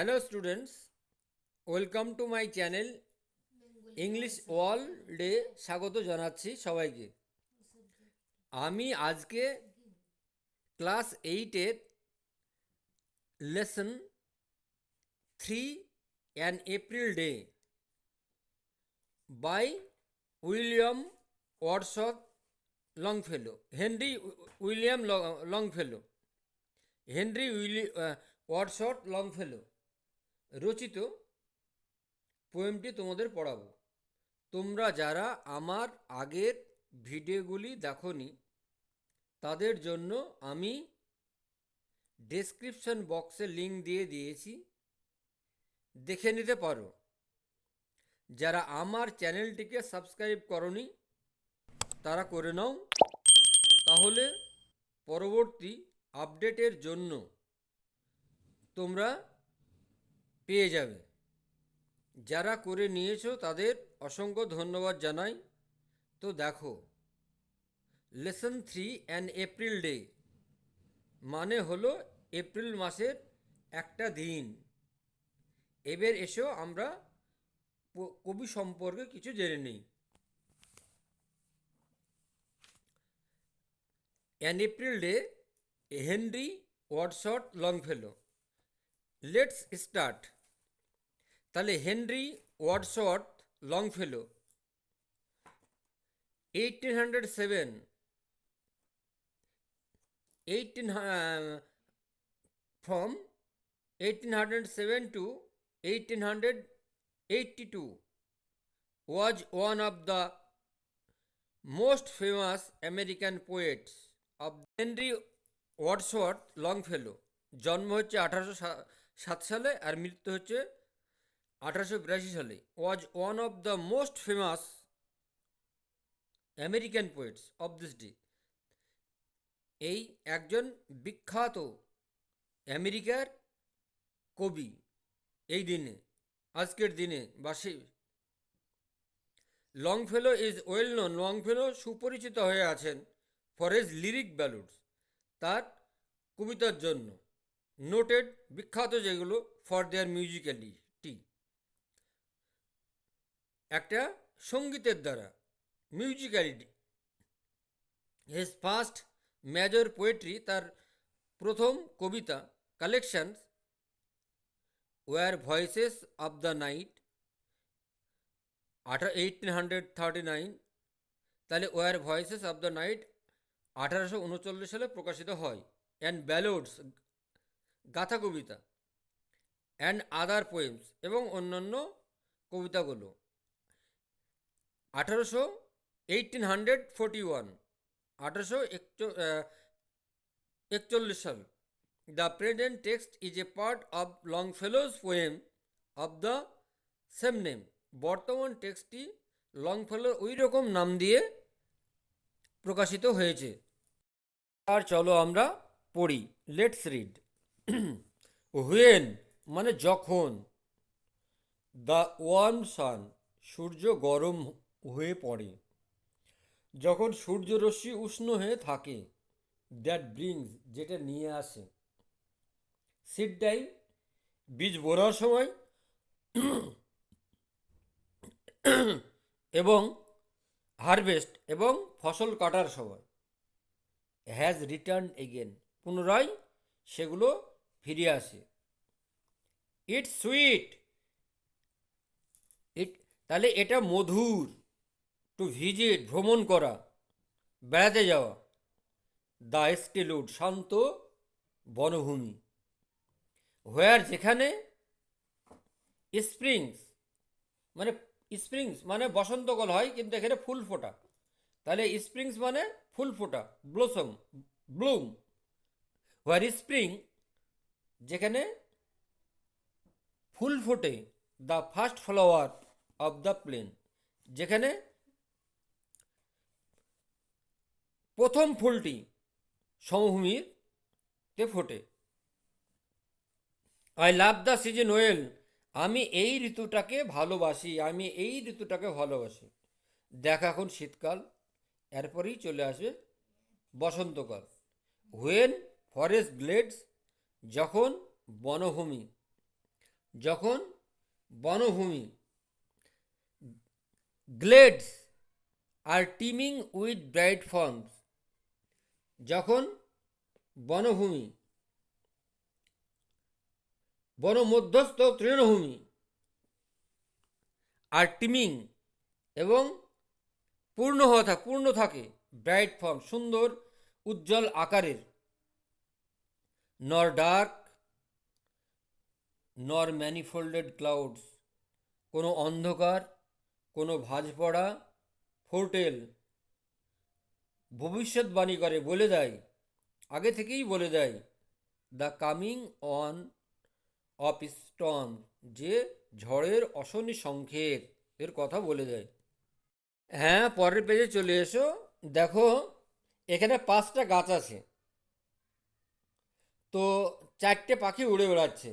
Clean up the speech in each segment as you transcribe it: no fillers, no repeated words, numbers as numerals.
Hello students, welcome to my channel English ওয়ার্ল্ডে স্বাগত জানাচ্ছি সবাইকে। আমি আজকে ক্লাস 8-এর lesson 3 an April day by William Wordsworth Longfellow Henry Wadsworth Longfellow রচিত পোয়েমটি তোমাদের পড়াবো। তোমরা যারা আমার আগের ভিডিওগুলি দেখোনি তাদের জন্য আমি ডেসক্রিপশন বক্সে লিঙ্ক দিয়ে দিয়েছি, দেখে নিতে পারো। যারা আমার চ্যানেলটিকে সাবস্ক্রাইব করনি তারা করে নাও, তাহলে পরবর্তী আপডেটের জন্য তোমরা পেয়ে যাবে। যারা করে নিয়েছো তাদের অসংখ্য ধন্যবাদ জানাই। তো দেখো, লেসন 3 অ্যান এপ্রিল ডে মানে হলো এপ্রিল মাসের একটা দিন। এবার এসো আমরা কবি সম্পর্কে কিছু জেনে নিই। An April day, Henry Wadsworth Longfellow. Let's start. তাহলে Henry Wadsworth Longfellow 1807 from 1807 to 1882 was one of the most famous American poets of Henry Wadsworth Longfellow জন্ম হচ্ছে 1807 সালে আর মৃত্যু হচ্ছে 1882 সালে। Was one of the most famous American poets of this day. এই একজন বিখ্যাত আমেরিকার কবি এই দিনে, আজকের দিনে বাসী। লংফেলো ইজ ওয়েল নোন, লংফেলো সুপরিচিত হয়ে আছেন ফর হিজ লিরিক ব্যালুডস, তার কবিতার জন্য। নোটেড, বিখ্যাত যেগুলো, ফর দেয়ার মিউজিক্যালিটি, একটা সঙ্গীতের দ্বারা, musicality. His first major poetry, তার প্রথম কবিতা collections were voices of the night 1839। তাহলে were voices of the night 1839 সালে প্রকাশিত হয়। অ্যান্ড ব্যালোডস, গাথা কবিতা। অ্যান্ড আদার পোয়েমস, এবং অন্যান্য কবিতাগুলো। 1841 1841 সাল। The present text is a part of Longfellow's poem of the same name. বর্তমান টেক্সটটি লংফেলোর ওই রকম নাম দিয়ে প্রকাশিত হয়েছে। আর চলো আমরা পড়ি। Let's read. হুয়েন মানে যখন, দ্য ওয়ান সান সূর্য গরম হয়ে পড়ে, যখন সূর্যরশ্মি উষ্ণ হয়ে থাকে, দ্যাট ব্রিংস যেটা নিয়ে আসে, সিড টাইম বীজ বোনার সময়, এবং হারভেস্ট এবং ফসল কাটার সময়, হ্যাজ রিটার্ন এগেন পুনরায় সেগুলো ফিরে আসে। ইটস সুইট, তাহলে এটা মধুর। টু ভিজিট ভ্রমণ করা, বেড়াতে যাওয়া। দ্য স্টিলউড শান্ত বনভূমি। হোয়ার যেখানে, স্প্রিংস মানে বসন্তকাল হয়, কিন্তু এখানে ফুল ফোটা। তাহলে স্প্রিংস মানে ফুল ফোটা, ব্লসম, ব্লুম। হোয়ার স্প্রিং যেখানে ফুল ফোটে, the first flower of the plain যেখানে প্রথম ফুলটি সমভূমিতে ফোটে। I love the season well, আমি এই ঋতুটাকে ভালোবাসি। দেখ এখন শীতকাল, এরপরেই চলে আসবে বসন্তকাল। হোয়েন ফরেস্ট গ্লেডস, যখন বনভূমি, যখন বনভূমি, glades are teeming with bright forms, যখন বনভূমি, বনমধ্যস্থ তৃণভূমি আর টিমিং এবং পূর্ণ থাকে ব্রাইট ফর্ম, সুন্দর উজ্জ্বল আকারের, নর ডার্ক নর ম্যানিফোল্ডেড ক্লাউডস, কোনো অন্ধকার, কোনো ভাঁজ পড়া, ফোরটেল, ভবিষ্যৎবাণী করে, বলে দেয়, আগে থেকেই বলে দেয়, the coming on of Sturm, যে ঝড়ের অশনি সংকেত এর কথা বলে দেয়। হ্যাঁ, পরের পেজে চলে এসো। দেখো এখানে 5টা গাছ আছে, তো 4টে পাখি উড়ে বেড়াচ্ছে।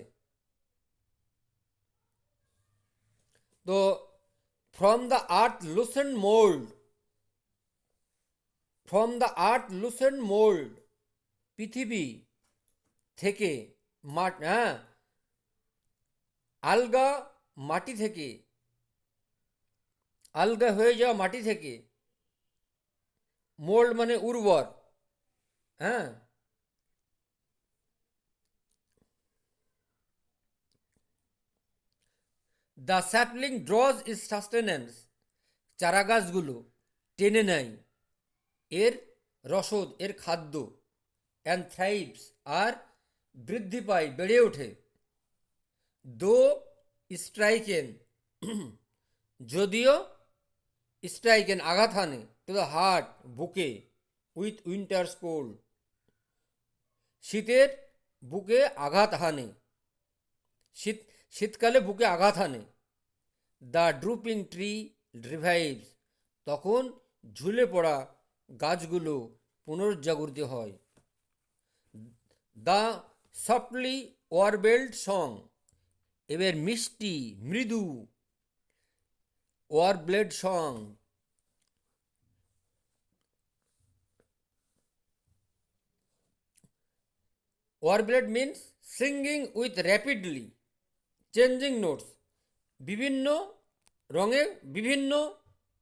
তো from the earth loosen mould, from the earth loosen mould, পৃথিবী থেকে, হ্যাঁ, আলগা, মাটি থেকে, আলগা হয়ে যাওয়া মাটি থেকে, মোল্ড মানে উর্বর, হ্যাঁ, দ্য স্যাপলিং ড্রজ ইজ সাস্টেনেন্স, চারা গাছগুলো টেনে নেয় এর রসদ, এর খাদ্য, অ্যান্ড থ্রাইভস, আর বৃদ্ধি পায়, বেড়ে ওঠে, দো স্ট্রাইকেন, যদিও স্ট্রাইকেন আঘাত হানে, টু দ্য হার্ট, বুকে, উইথ উইন্টার্স কোল্ড, শীতের বুকে আঘাত হানে, শীতকালে বুকে আঘাত হানে, দ্য ড্রুপিং ট্রি রিভাইভস, তখন ঝুলে পড়া গাছগুলো পুনর্জাগরিত হয়, দ্য সফটলি ওয়ারবেল্ড সং, এবার মিষ্টি মৃদু warbled song, warbled means singing with rapidly changing notes, বিভিন্ন রঙে বিভিন্ন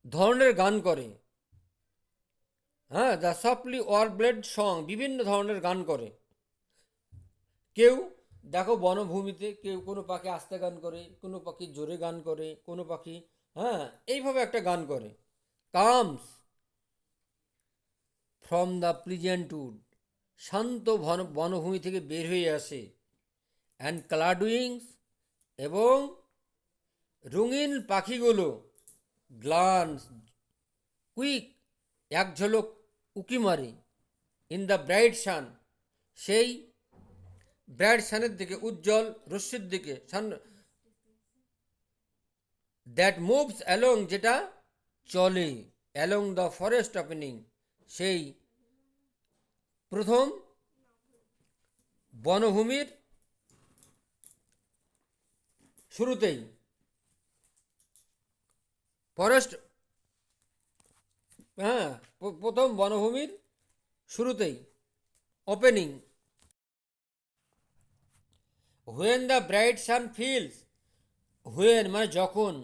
ধরনের গান করে, হ্যাঁ, দ্য সফটলি ওয়ারব্লেড সং, বিভিন্ন ধরনের গান করে। কেউ দেখো বনভূমিতে কেউ, কোনো পাখি আস্তে গান করে, কোনো পাখি জোরে গান করে, কোনো পাখি, হ্যাঁ, এইভাবে একটা গান করে। কামস ফ্রম দ্য প্লিজেন্টউড, শান্ত বনভূমি থেকে বের হয়ে আসে, অ্যান্ড ক্লাডউইংস, এবং রঙিন পাখিগুলো, গ্লান্স কুইক, এক ঝলক উকি মারে, ইন দ্য ব্রাইট সান, সেই ব্রাইট সানের দিকে, উজ্জ্বল রশ্মির দিকে, সান দ্যাট মুভস অ্যালং, যেটা চলে, অ্যালং দ্য ফরেস্ট ওপেনিং, সেই প্রথম বনভূমির শুরুতেই, ফরেস্ট, হ্যাঁ, প্রথম বনভূমির শুরুতেই, opening, when the bright sun feels, when মানে যখন,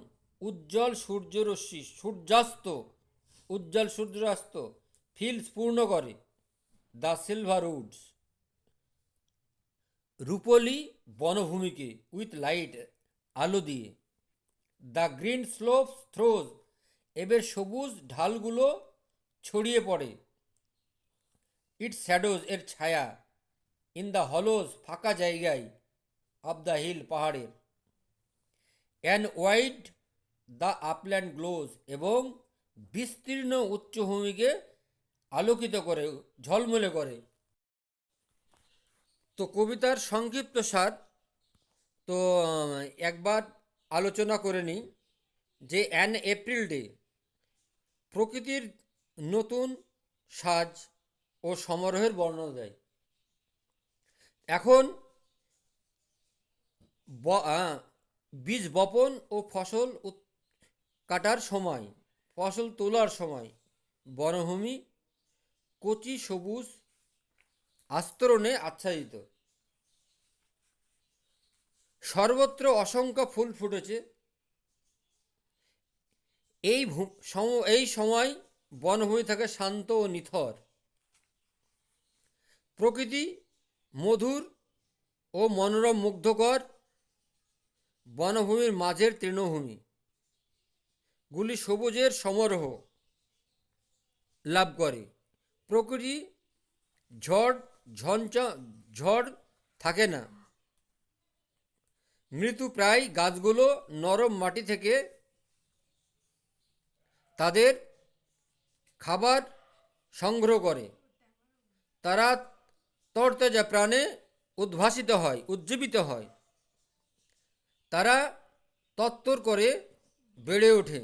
উজ্জ্বল সূর্যরশ্মি, সূর্যাস্ত, উজ্জ্বল সূর্যাস্ত, ফিলস পূর্ণ করে, দ্য সিলভার উডস, রূপলি বনভূমিকে, উইথ লাইট, আলো দিয়ে, দ্য গ্রিন স্লোপস থ্রোজ, এবার সবুজ ঢালগুলো ছড়িয়ে পড়ে, ইট শ্যাডোজ, এর ছায়া, ইন দ্য হলোজ, ফাঁকা জায়গায়, অফ দ্য হিল, পাহাড়ের, and wide the upland gloss, এবং বিস্তীর্ণ উচ্চভূমিকে আলোকিত করে, ঝলমলে করে। তো কবিতার সংক্ষিপ্ত সার, তো একবার আলোচনা করে নিই, যে অ্যান এপ্রিল ডে, প্রকৃতির নতুন সাজ ও সমারোহের বর্ণনা দেয়। এখন বীজ বপন ও ফসল কাটার সময়, ফসল তোলার সময়, বনভূমি কচি সবুজ আস্তরণে আচ্ছাদিত, সর্বত্র অসংখ্য ফুল ফুটেছে। এই সময় বনভূমি থাকে শান্ত ও নিথর। প্রকৃতি মধুর ও মনোরম মুগ্ধকর। বনভূমির মাঝের তৃণভূমি গুলি সবুজের সমারোহ লাভ করে। প্রকৃতি ঝড় থাকে না। মৃত্যু প্রায় গাছগুলো নরম মাটি থেকে তাদের খাবার সংগ্রহ করে। তারা তরতাজা প্রাণে উজ্জীবিত হয়। তারা তত্তর করে বেড়ে ওঠে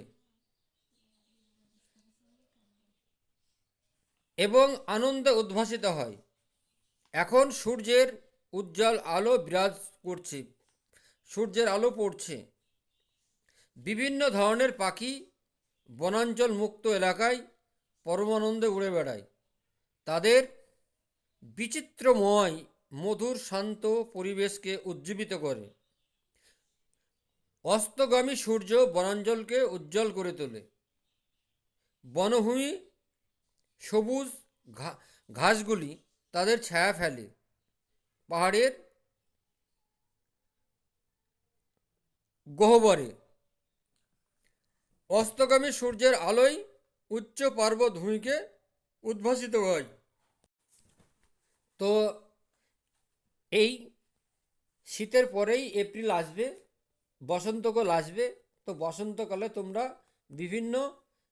এবং আনন্দে উদ্ভাসিত হয়। এখন সূর্যের উজ্জ্বল আলো বিরাজ করছে, সূর্যের আলো পড়ছে। বিভিন্ন ধরনের পাখি বনাঞ্চল মুক্ত এলাকায় পরমানন্দে উড়ে বেড়ায়। তাদের বিচিত্রময় মধুর শান্ত পরিবেশকে উজ্জীবিত করে। অস্তগামী সূর্য বনাঞ্চলকে উজ্জ্বল করে তোলে। বনভূমি সবুজ ঘাসগুলি তাদের ছায়া ফেলে। পাহাড়ের গহ্বরে অস্তগামী সূর্যের আলোয় উচ্চ পর্বতভূমিকে উদ্ভাসিত হয়। তো এই শীতের পরেই এপ্রিল আসবে, বসন্তকাল আসবে। তো বসন্তকালে তোমরা বিভিন্ন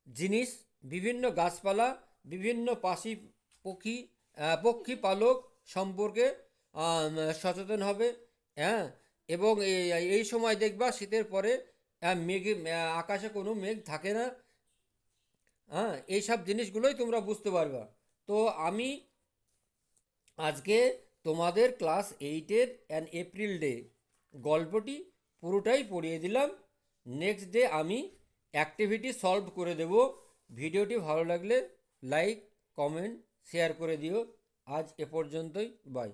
জিনিস, বিভিন্ন গাছপালা, বিভিন্ন পক্ষী পালক সম্পর্কে সচেতন হবে। হ্যাঁ, এবং এই সময় দেখবা শীতের পরে আকাশে কোনো মেঘ থাকে না। হ্যাঁ, এইসব জিনিসগুলোই তোমরা বুঝতে পারবা। তো আমি আজকে তোমাদের ক্লাস 8-এর অ্যান এপ্রিল ডে গল্পটি পুরোটাই পড়িয়ে দিলাম। নেক্সট ডে আমি অ্যাক্টিভিটি সলভ করে দেব। ভিডিওটি ভালো লাগলে লাইক, কমেন্ট, শেয়ার করে দিও। আজ এ পর্যন্তই, বাই।